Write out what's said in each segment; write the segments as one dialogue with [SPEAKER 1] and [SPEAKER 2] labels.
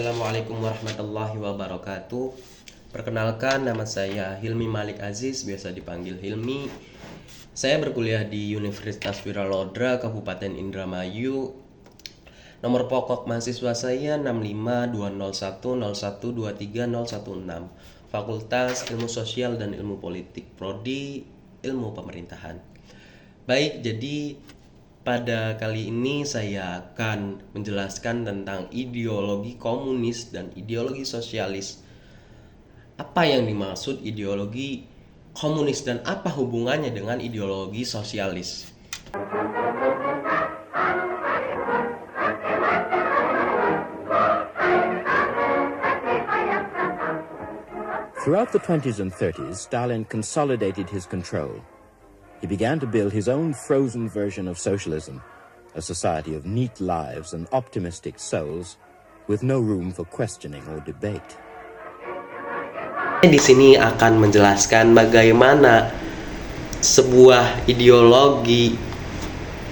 [SPEAKER 1] Assalamualaikum warahmatullahi wabarakatuh. Perkenalkan, nama saya Hilmi Malik Aziz, biasa dipanggil Hilmi. Saya berkuliah di Universitas Wiralodra, Kabupaten Indramayu. Nomor pokok mahasiswa saya 6520101230116. Fakultas Ilmu Sosial dan Ilmu Politik, Prodi Ilmu Pemerintahan. Baik, jadi pada kali ini saya akan menjelaskan tentang ideologi komunis dan ideologi sosialis. Apa yang dimaksud ideologi komunis dan apa hubungannya dengan ideologi sosialis?
[SPEAKER 2] Throughout the 20s and 30s, Stalin consolidated his control. He began to build his own frozen version of socialism, a society of neat lives and optimistic souls with no room for questioning or debate.
[SPEAKER 1] Di sini akan menjelaskan bagaimana sebuah ideologi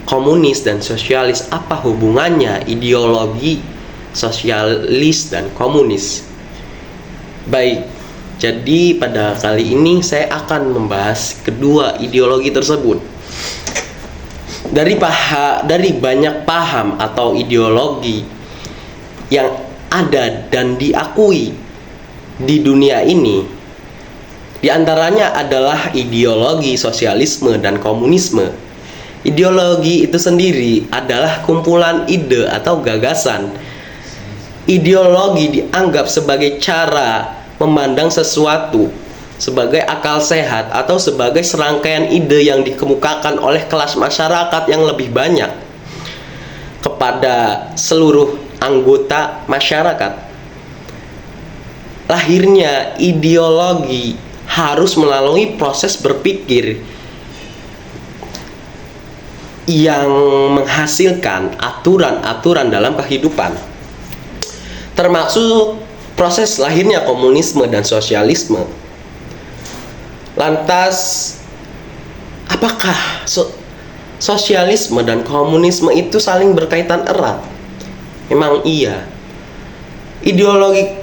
[SPEAKER 1] komunis dan sosialis, apa hubungannya ideologi sosialis dan komunis. Baik, jadi pada kali ini saya akan membahas kedua ideologi tersebut. Dari banyak paham atau ideologi yang ada dan diakui di dunia ini, Di antaranya adalah ideologi sosialisme dan komunisme. Ideologi itu sendiri adalah kumpulan ide atau gagasan. Ideologi dianggap sebagai cara memandang sesuatu, sebagai akal sehat atau sebagai serangkaian ide yang dikemukakan oleh kelas masyarakat yang lebih banyak kepada seluruh anggota masyarakat. Lahirnya ideologi harus melalui proses berpikir yang menghasilkan aturan-aturan dalam kehidupan, termasuk proses lahirnya komunisme dan sosialisme. Lantas, apakah sosialisme dan komunisme itu saling berkaitan erat? Memang iya. Ideologi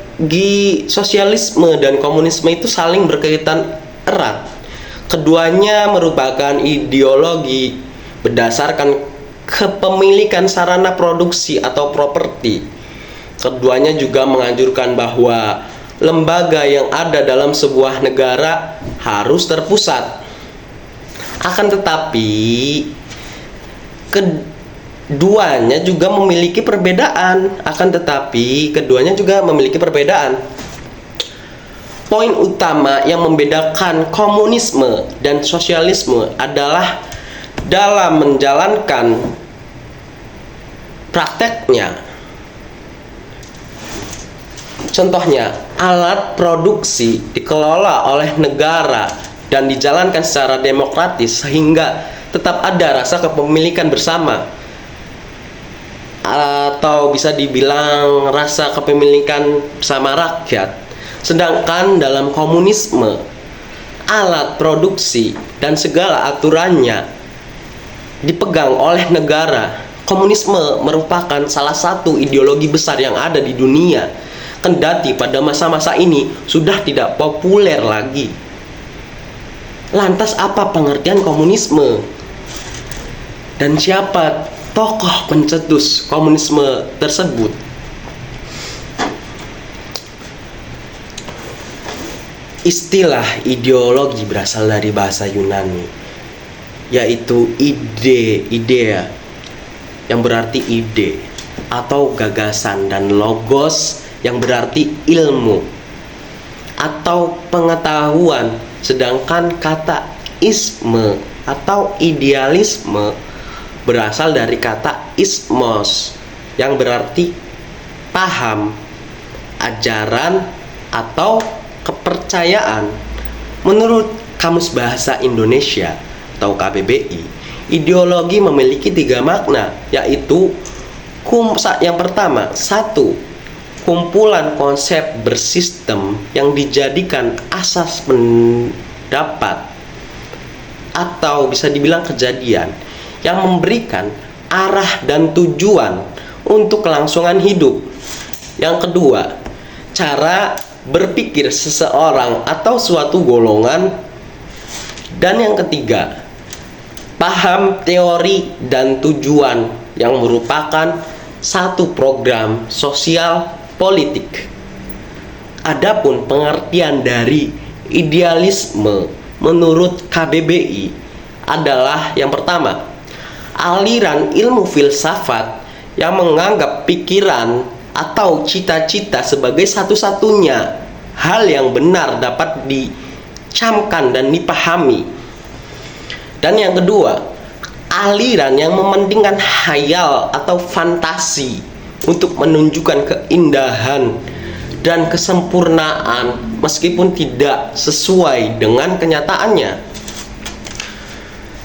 [SPEAKER 1] sosialisme dan komunisme itu saling berkaitan erat. Keduanya merupakan ideologi berdasarkan kepemilikan sarana produksi atau properti. Keduanya juga menganjurkan bahwa lembaga yang ada dalam sebuah negara harus terpusat. Akan tetapi keduanya juga memiliki perbedaan. Poin utama yang membedakan komunisme dan sosialisme adalah dalam menjalankan prakteknya. Contohnya, alat produksi dikelola oleh negara dan dijalankan secara demokratis sehingga tetap ada rasa kepemilikan bersama, atau bisa dibilang rasa kepemilikan bersama rakyat. Sedangkan dalam komunisme, alat produksi dan segala aturannya dipegang oleh negara. Komunisme merupakan salah satu ideologi besar yang ada di dunia, kendati pada masa-masa ini sudah tidak populer lagi. Lantas apa pengertian komunisme? Dan siapa tokoh pencetus komunisme tersebut? Istilah ideologi berasal dari bahasa Yunani, yaitu idea yang berarti ide atau gagasan, dan logos yang berarti ilmu atau pengetahuan. Sedangkan kata isme atau idealisme berasal dari kata ismos yang berarti paham, ajaran, atau kepercayaan. Menurut Kamus Bahasa Indonesia atau KBBI, ideologi memiliki 3 makna, yaitu yang pertama, 1. Kumpulan konsep bersistem yang dijadikan asas pendapat atau bisa dibilang kejadian yang memberikan arah dan tujuan untuk kelangsungan hidup. Yang kedua, cara berpikir seseorang atau suatu golongan. Dan yang ketiga, paham, teori, dan tujuan yang merupakan satu program sosial politik. Adapun pengertian dari idealisme menurut KBBI adalah yang pertama, aliran ilmu filsafat yang menganggap pikiran atau cita-cita sebagai satu-satunya hal yang benar dapat dicamkan dan dipahami. Dan yang kedua, aliran yang mementingkan khayal atau fantasi untuk menunjukkan keindahan dan kesempurnaan meskipun tidak sesuai dengan kenyataannya.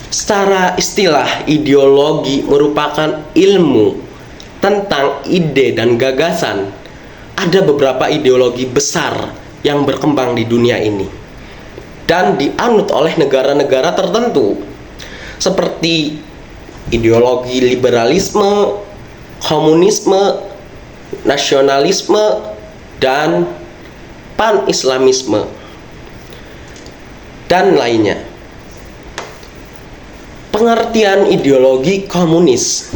[SPEAKER 1] Secara istilah, ideologi merupakan ilmu tentang ide dan gagasan. Ada beberapa ideologi besar yang berkembang di dunia ini dan dianut oleh negara-negara tertentu, seperti ideologi liberalisme, komunisme, nasionalisme, dan pan-islamisme, dan lainnya. Pengertian ideologi komunis.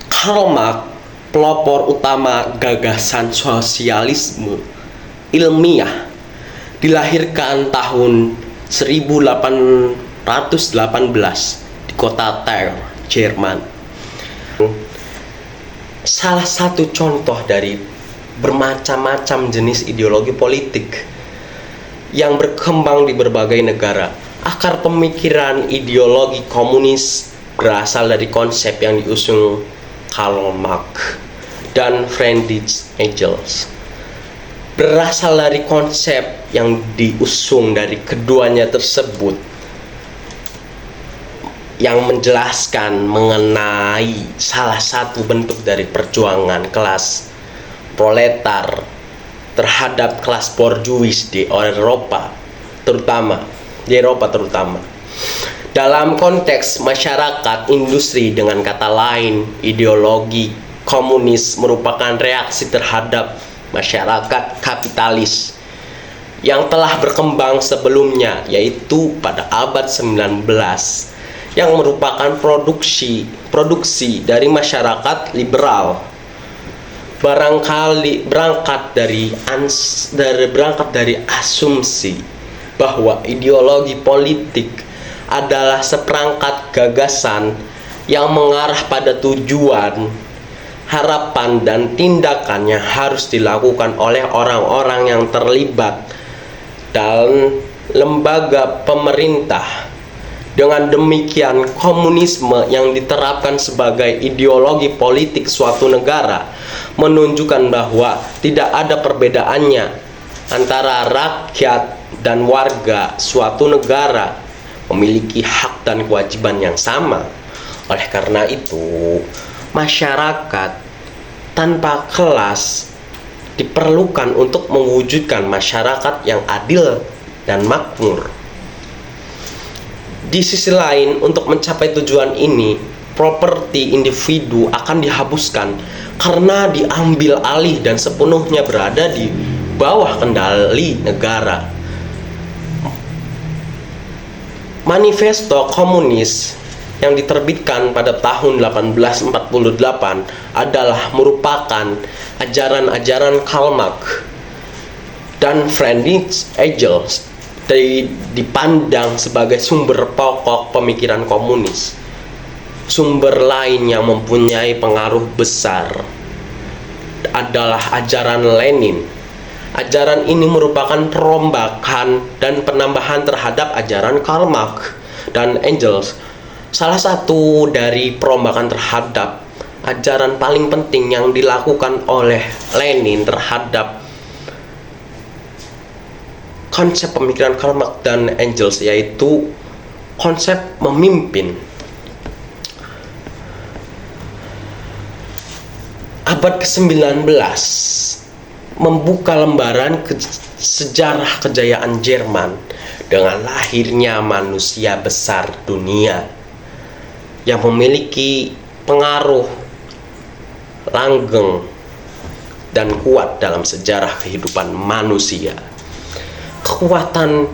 [SPEAKER 1] Karl Marx, pelopor utama gagasan sosialisme, ilmiah, dilahirkan tahun 1818 di kota Trier, Jerman. Salah satu contoh dari bermacam-macam jenis ideologi politik yang berkembang di berbagai negara. Akar pemikiran ideologi komunis berasal dari konsep yang diusung Karl Marx dan Friedrich Engels. Berasal dari konsep yang diusung dari keduanya tersebut, yang menjelaskan mengenai salah satu bentuk dari perjuangan kelas proletar terhadap kelas borjuis di Eropa terutama. Dalam konteks masyarakat industri, dengan kata lain, ideologi komunis merupakan reaksi terhadap masyarakat kapitalis yang telah berkembang sebelumnya, yaitu pada abad 19, yang merupakan produksi dari masyarakat liberal. Barangkali berangkat dari asumsi bahwa ideologi politik adalah seperangkat gagasan yang mengarah pada tujuan, harapan, dan tindakan yang harus dilakukan oleh orang-orang yang terlibat dalam lembaga pemerintah. Dengan demikian, komunisme yang diterapkan sebagai ideologi politik suatu negara menunjukkan bahwa tidak ada perbedaannya antara rakyat dan warga suatu negara memiliki hak dan kewajiban yang sama. Oleh karena itu, masyarakat tanpa kelas diperlukan untuk mewujudkan masyarakat yang adil dan makmur. Di sisi lain, untuk mencapai tujuan ini, properti individu akan dihapuskan karena diambil alih dan sepenuhnya berada di bawah kendali negara. Manifesto Komunis yang diterbitkan pada tahun 1848 adalah merupakan ajaran-ajaran Karl Marx dan Friedrich Engels, dipandang sebagai sumber pokok pemikiran komunis. Sumber lain yang mempunyai pengaruh besar adalah ajaran Lenin. Ajaran ini merupakan perombakan dan penambahan terhadap ajaran Karl Marx dan Engels. Salah satu dari perombakan terhadap ajaran paling penting yang dilakukan oleh Lenin terhadap konsep pemikiran Karl Marx dan Engels yaitu konsep memimpin. Abad ke-19 membuka lembaran sejarah kejayaan Jerman dengan lahirnya manusia besar dunia yang memiliki pengaruh langgeng dan kuat dalam sejarah kehidupan manusia. Kekuatan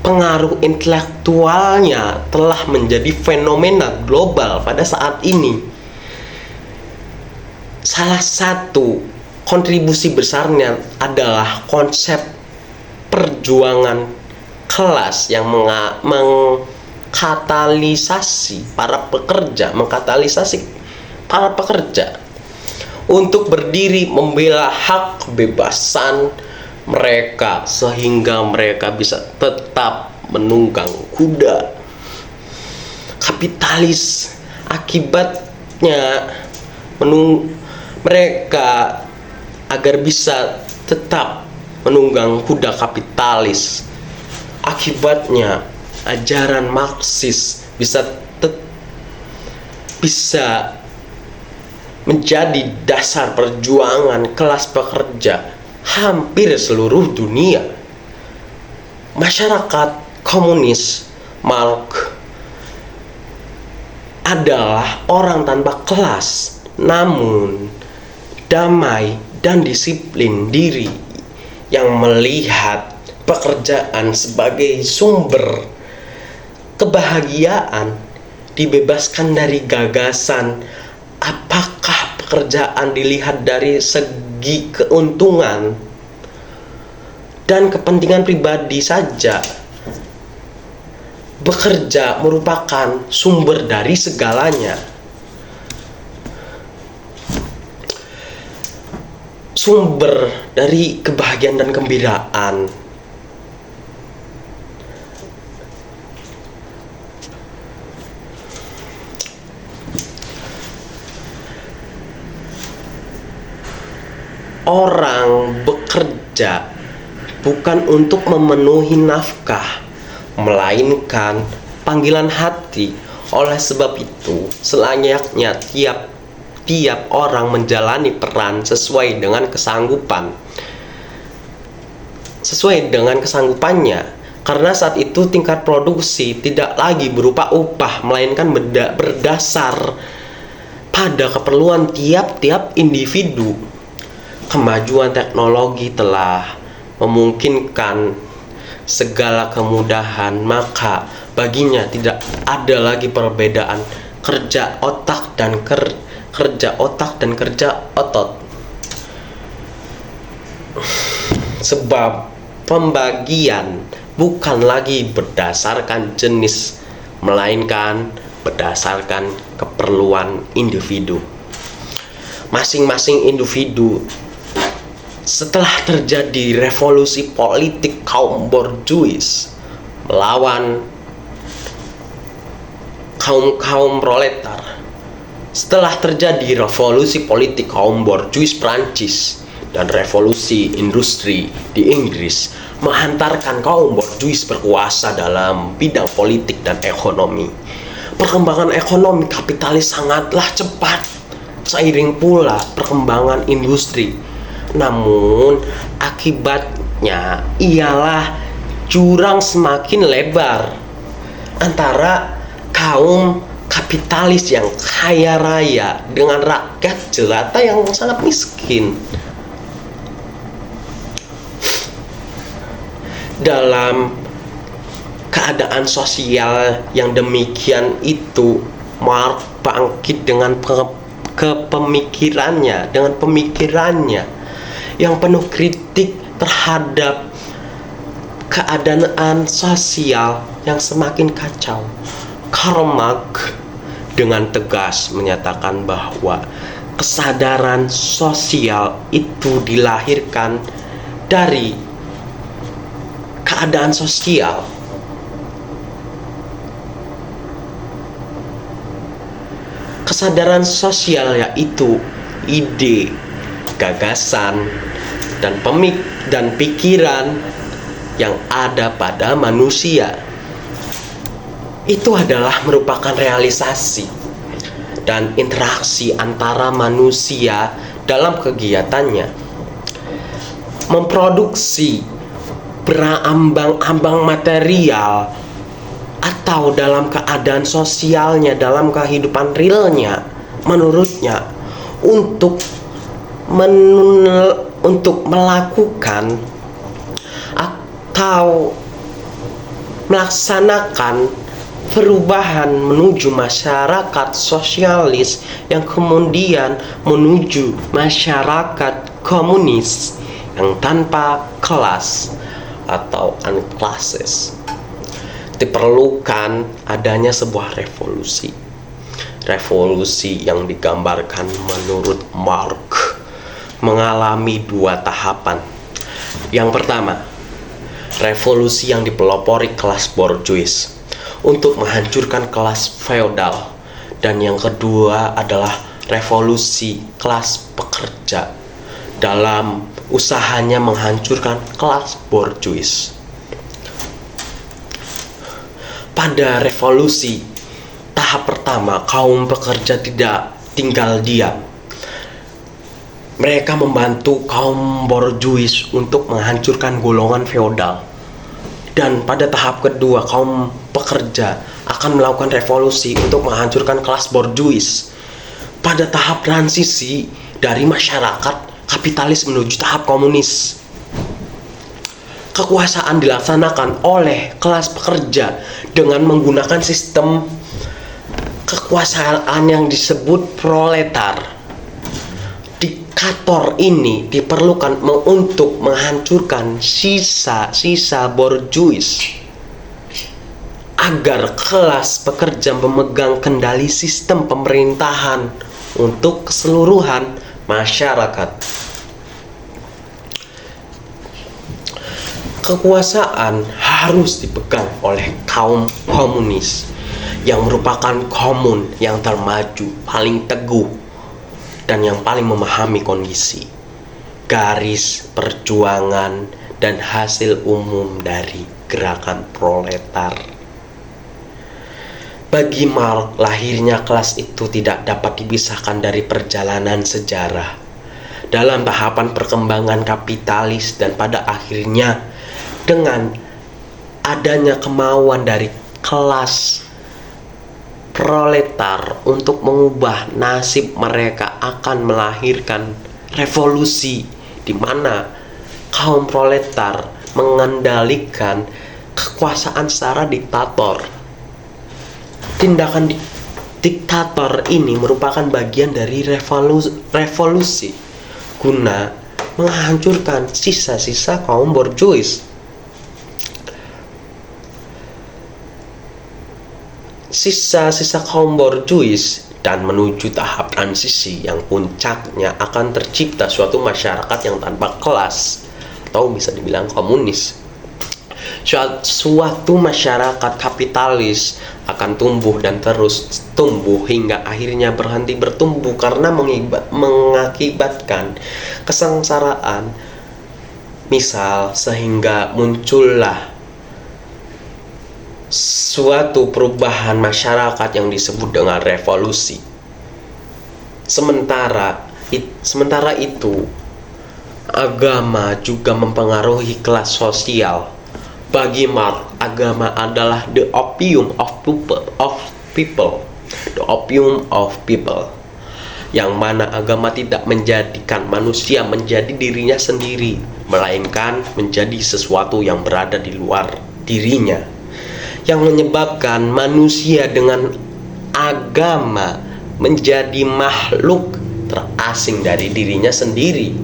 [SPEAKER 1] pengaruh intelektualnya telah menjadi fenomena global pada saat ini. Salah satu kontribusi besarnya adalah konsep perjuangan kelas yang mengkatalisasi para pekerja untuk berdiri membela hak kebebasan mereka sehingga mereka bisa tetap menunggang kuda kapitalis. Akibatnya mereka agar bisa tetap menunggang kuda kapitalis. Akibatnya ajaran Marxis bisa menjadi dasar perjuangan kelas pekerja hampir seluruh dunia. Masyarakat komunis Marx adalah orang tanpa kelas, namun damai dan disiplin diri yang melihat pekerjaan sebagai sumber kebahagiaan, dibebaskan dari gagasan apakah pekerjaan dilihat dari segi keuntungan dan kepentingan pribadi saja. Bekerja merupakan sumber dari segalanya. Sumber dari kebahagiaan dan kegembiraan. Orang bekerja bukan untuk memenuhi nafkah, melainkan panggilan hati. Oleh sebab itu, selayaknya tiap orang menjalani peran sesuai dengan kesanggupannya. Karena saat itu tingkat produksi tidak lagi berupa upah, melainkan berdasar pada keperluan tiap-tiap individu. Kemajuan teknologi telah memungkinkan segala kemudahan, maka baginya tidak ada lagi perbedaan kerja otak dan kerja otot. Sebab pembagian bukan lagi berdasarkan jenis, melainkan berdasarkan keperluan individu. Masing-masing individu. Setelah terjadi revolusi politik kaum borjuis melawan kaum proletar, setelah terjadi revolusi politik kaum borjuis Prancis dan revolusi industri di Inggris menghantarkan kaum borjuis berkuasa dalam bidang politik dan ekonomi. Perkembangan ekonomi kapitalis sangatlah cepat, seiring pula perkembangan industri. Namun akibatnya ialah jurang semakin lebar antara kaum kapitalis yang kaya raya dengan rakyat jelata yang sangat miskin. Dalam keadaan sosial yang demikian itu, Marx bangkit dengan pemikirannya yang penuh kritik terhadap keadaan sosial yang semakin kacau. Karl Marx dengan tegas menyatakan bahwa kesadaran sosial itu dilahirkan dari keadaan sosial. Kesadaran sosial yaitu ide, gagasan, dan pikiran yang ada pada manusia. Itu adalah merupakan realisasi dan interaksi antara manusia dalam kegiatannya. Memproduksi berambang-ambang material atau dalam keadaan sosialnya, dalam kehidupan realnya, menurutnya untuk melakukan atau melaksanakan perubahan menuju masyarakat sosialis yang kemudian menuju masyarakat komunis yang tanpa kelas atau unclasses. Diperlukan adanya sebuah revolusi yang digambarkan menurut Marx mengalami dua tahapan. Yang pertama, revolusi yang dipelopori kelas borjuis untuk menghancurkan kelas feodal, dan yang kedua adalah revolusi kelas pekerja dalam usahanya menghancurkan kelas borjuis. Pada revolusi tahap pertama, kaum pekerja tidak tinggal diam. Mereka membantu kaum borjuis untuk menghancurkan golongan feodal. Dan pada tahap kedua, kaum pekerja akan melakukan revolusi untuk menghancurkan kelas borjuis. Pada tahap transisi dari masyarakat kapitalis menuju tahap komunis, kekuasaan dilaksanakan oleh kelas pekerja dengan menggunakan sistem kekuasaan yang disebut proletar. diktator ini diperlukan untuk menghancurkan sisa-sisa borjuis agar kelas pekerja memegang kendali sistem pemerintahan untuk keseluruhan masyarakat. Kekuasaan harus dipegang oleh kaum komunis yang merupakan komun yang termaju, paling teguh, dan yang paling memahami kondisi, garis perjuangan, dan hasil umum dari gerakan proletar. Bagi Marx, lahirnya kelas itu tidak dapat dipisahkan dari perjalanan sejarah. Dalam tahapan perkembangan kapitalis dan pada akhirnya dengan adanya kemauan dari kelas proletar untuk mengubah nasib mereka akan melahirkan revolusi di mana kaum proletar mengendalikan kekuasaan secara diktator. Tindakan diktator ini merupakan bagian dari revolusi guna menghancurkan sisa-sisa kaum borjuis. Sisa-sisa kaum borjuis dan menuju tahap transisi yang puncaknya akan tercipta suatu masyarakat yang tanpa kelas atau bisa dibilang komunis. Suatu masyarakat kapitalis akan tumbuh dan terus tumbuh hingga akhirnya berhenti bertumbuh karena mengakibatkan kesengsaraan. Misal sehingga muncullah suatu perubahan masyarakat yang disebut dengan revolusi. Sementara itu, agama juga mempengaruhi kelas sosial. Bagi Marx, agama adalah the opium of people, the opium of people, yang mana agama tidak menjadikan manusia menjadi dirinya sendiri, melainkan menjadi sesuatu yang berada di luar dirinya, yang menyebabkan manusia dengan agama menjadi makhluk terasing dari dirinya sendiri.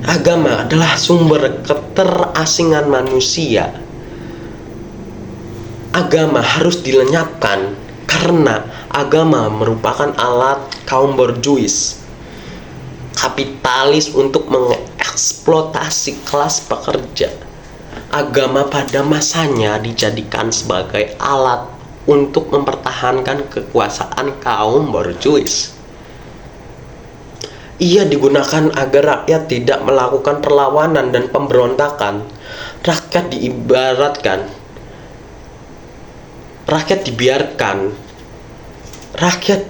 [SPEAKER 1] Agama adalah sumber keterasingan manusia. Agama harus dilenyapkan karena agama merupakan alat kaum borjuis kapitalis untuk mengeksploitasi kelas pekerja. Agama pada masanya dijadikan sebagai alat untuk mempertahankan kekuasaan kaum borjuis. Ia digunakan agar rakyat tidak melakukan perlawanan dan pemberontakan. Rakyat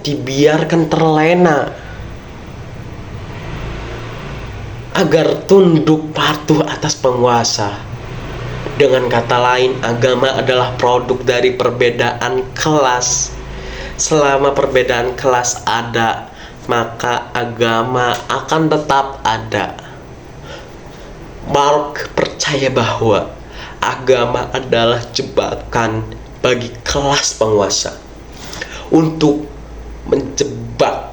[SPEAKER 1] dibiarkan terlena agar tunduk patuh atas penguasa. Dengan kata lain, agama adalah produk dari perbedaan kelas. Selama perbedaan kelas ada, maka agama akan tetap ada. Marx percaya bahwa agama adalah jebakan bagi kelas penguasa untuk menjebak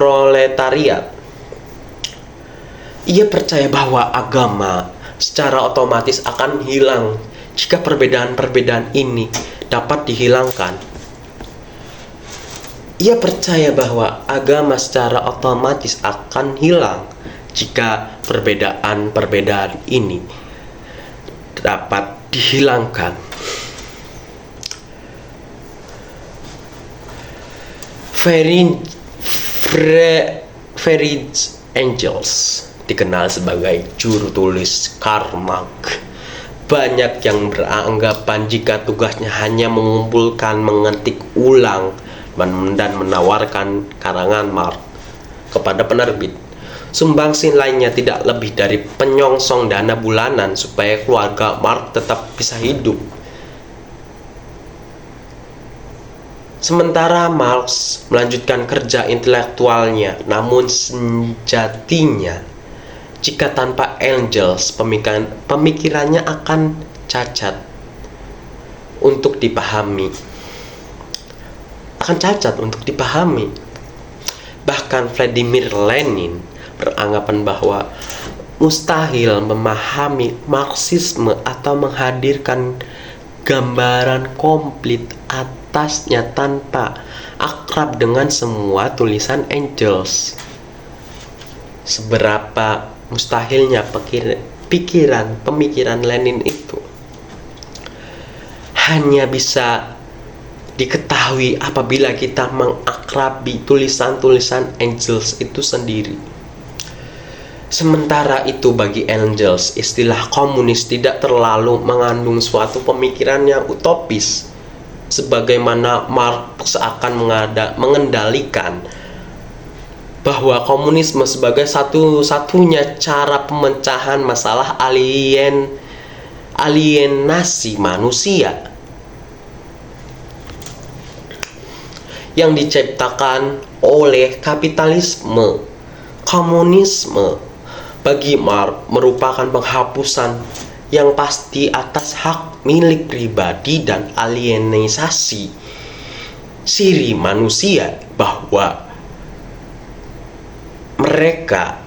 [SPEAKER 1] proletariat. Ia percaya bahwa agama secara otomatis akan hilang jika perbedaan-perbedaan ini dapat dihilangkan. Ia percaya bahwa agama secara otomatis akan hilang jika perbedaan-perbedaan ini dapat dihilangkan. Friedrich Engels dikenal sebagai juru tulis Karl Marx. Banyak yang beranggapan jika tugasnya hanya mengumpulkan, mengetik ulang, dan menawarkan karangan Marx kepada penerbit. Sumbangsi lainnya tidak lebih dari penyongsong dana bulanan supaya keluarga Marx tetap bisa hidup. Sementara Marx melanjutkan kerja intelektualnya, namun sejatinya jika tanpa Engels pemikirannya akan cacat untuk dipahami. Bahkan Vladimir Lenin beranggapan bahwa mustahil memahami Marxisme atau menghadirkan gambaran komplit atasnya tanpa akrab dengan semua tulisan Engels. Seberapa mustahilnya pemikiran Lenin itu hanya bisa diketahui apabila kita mengakrabi tulisan-tulisan Engels itu sendiri. Sementara itu bagi Engels, istilah komunis tidak terlalu mengandung suatu pemikiran yang utopis, sebagaimana Marx akan mengendalikan bahwa komunisme sebagai satu-satunya cara pemecahan masalah alienasi manusia yang diciptakan oleh kapitalisme. Komunisme bagi Marx merupakan penghapusan yang pasti atas hak milik pribadi dan alienisasi siri manusia, bahwa mereka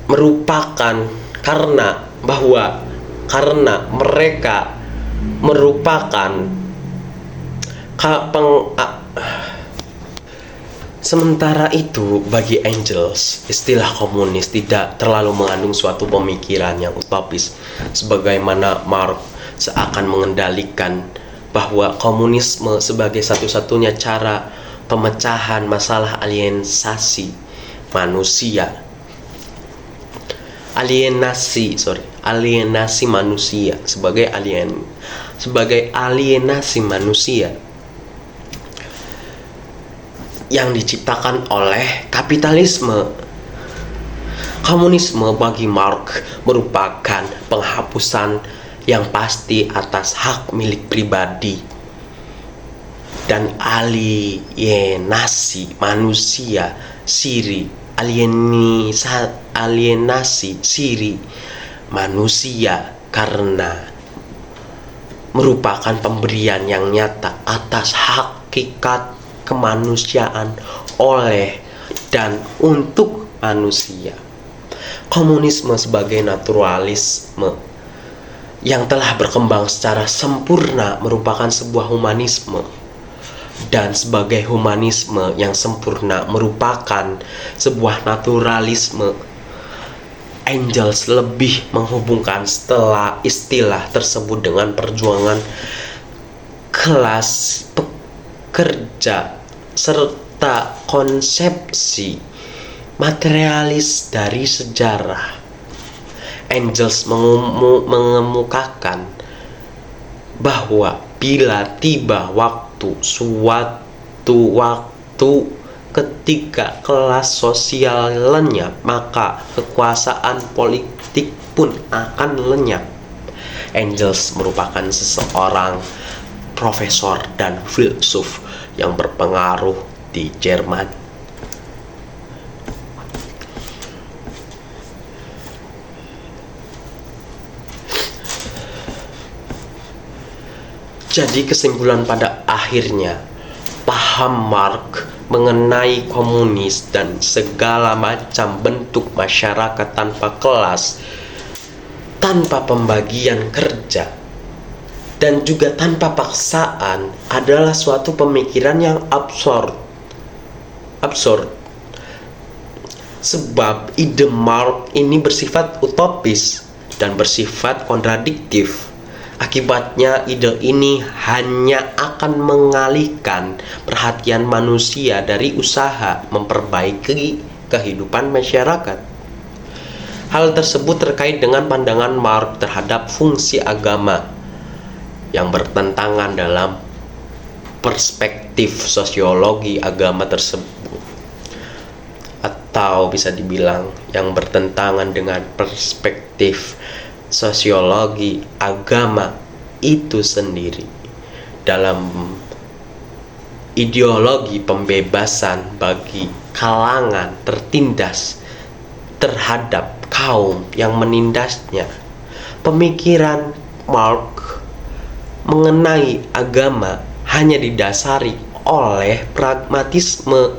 [SPEAKER 1] merupakan Sementara itu, bagi Engels, istilah komunis tidak terlalu mengandung suatu pemikiran yang utopis, sebagaimana Marx seakan mengendalikan bahwa komunisme sebagai satu-satunya cara pemecahan masalah alienasi manusia. Alienasi manusia sebagai alienasi manusia yang diciptakan oleh kapitalisme. Komunisme bagi Marx merupakan penghapusan yang pasti atas hak milik pribadi dan alienasi manusia siri manusia, karena merupakan pemberian yang nyata atas hakikat kemanusiaan oleh dan untuk manusia. Komunisme sebagai naturalisme yang telah berkembang secara sempurna merupakan sebuah humanisme, dan sebagai humanisme yang sempurna merupakan sebuah naturalisme. Engels lebih menghubungkan setelah istilah tersebut dengan perjuangan kelas pekerja serta konsepsi materialis dari sejarah. Engels mengemukakan bahwa bila tiba suatu waktu ketika kelas sosial lenyap, maka kekuasaan politik pun akan lenyap. Engels merupakan seseorang profesor dan filsuf yang berpengaruh di Jerman. Jadi kesimpulan pada akhirnya, paham Marx mengenai komunis dan segala macam bentuk masyarakat tanpa kelas, tanpa pembagian kerja, dan juga tanpa paksaan adalah suatu pemikiran yang absurd. Sebab ide Marx ini bersifat utopis dan bersifat kontradiktif. Akibatnya ide ini hanya akan mengalihkan perhatian manusia dari usaha memperbaiki kehidupan masyarakat. Hal tersebut terkait dengan pandangan Marx terhadap fungsi agama yang bertentangan dalam perspektif sosiologi agama tersebut, atau bisa dibilang yang bertentangan dengan perspektif sosiologi agama itu sendiri. dalam ideologi pembebasan bagi kalangan tertindas terhadap kaum yang menindasnya. Pemikiran Marx mengenai agama hanya didasari oleh pragmatisme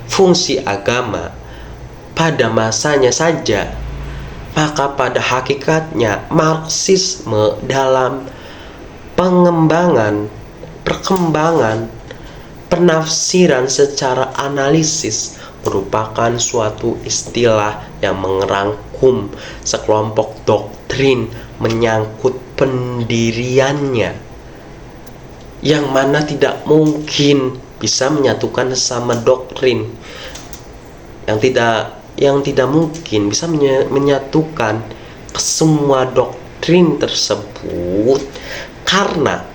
[SPEAKER 1] fungsi agama pada masanya saja, maka pada hakikatnya Marxisme dalam perkembangan penafsiran secara analisis merupakan suatu istilah yang merangkum sekelompok doktrin menyangkut pendiriannya, yang mana tidak mungkin bisa menyatukan sesama doktrin, yang tidak mungkin bisa menyatukan semua doktrin tersebut, karena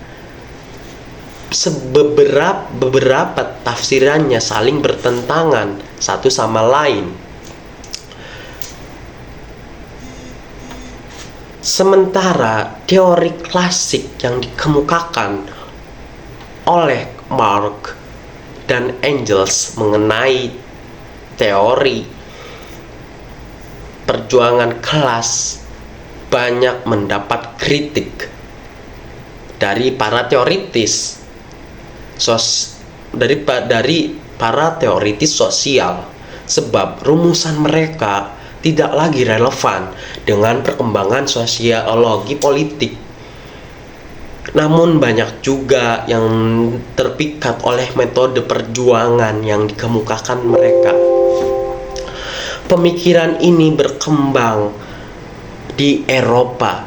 [SPEAKER 1] beberapa tafsirannya saling bertentangan satu sama lain. Sementara teori klasik yang dikemukakan oleh Marx dan Engels mengenai teori perjuangan kelas banyak mendapat kritik dari para teoritis dari para teoritis sosial, sebab rumusan mereka tidak lagi relevan dengan perkembangan sosiologi politik. Namun banyak juga yang terpikat oleh metode perjuangan yang dikemukakan mereka. Pemikiran ini berkembang di Eropa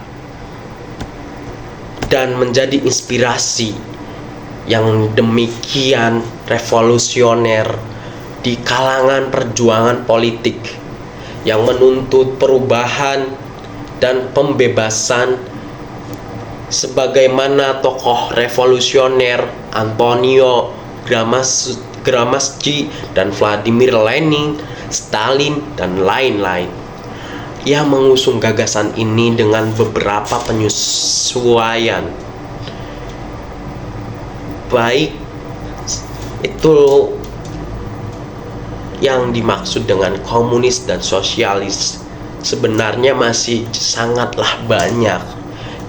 [SPEAKER 1] dan menjadi inspirasi yang demikian revolusioner di kalangan perjuangan politik yang menuntut perubahan dan pembebasan, sebagaimana tokoh revolusioner Antonio Gramsci dan Vladimir Lenin, Stalin, dan lain-lain. Ia mengusung gagasan ini dengan beberapa penyesuaian. Baik itu yang dimaksud dengan komunis dan sosialis, sebenarnya masih sangatlah banyak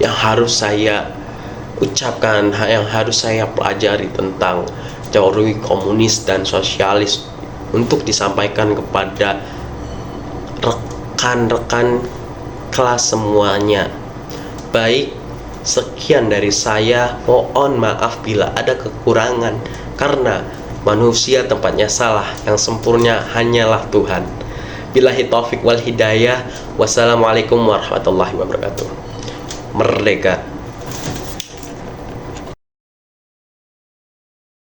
[SPEAKER 1] yang harus saya ucapkan, yang harus saya pelajari tentang teori komunis dan sosialis untuk disampaikan kepada rekan-rekan kelas semuanya. Baik, sekian dari saya. Mohon maaf bila ada kekurangan, karena manusia tempatnya salah, yang sempurna hanyalah Tuhan. Billahi taufik wal hidayah. Wassalamualaikum warahmatullahi wabarakatuh. Merdeka.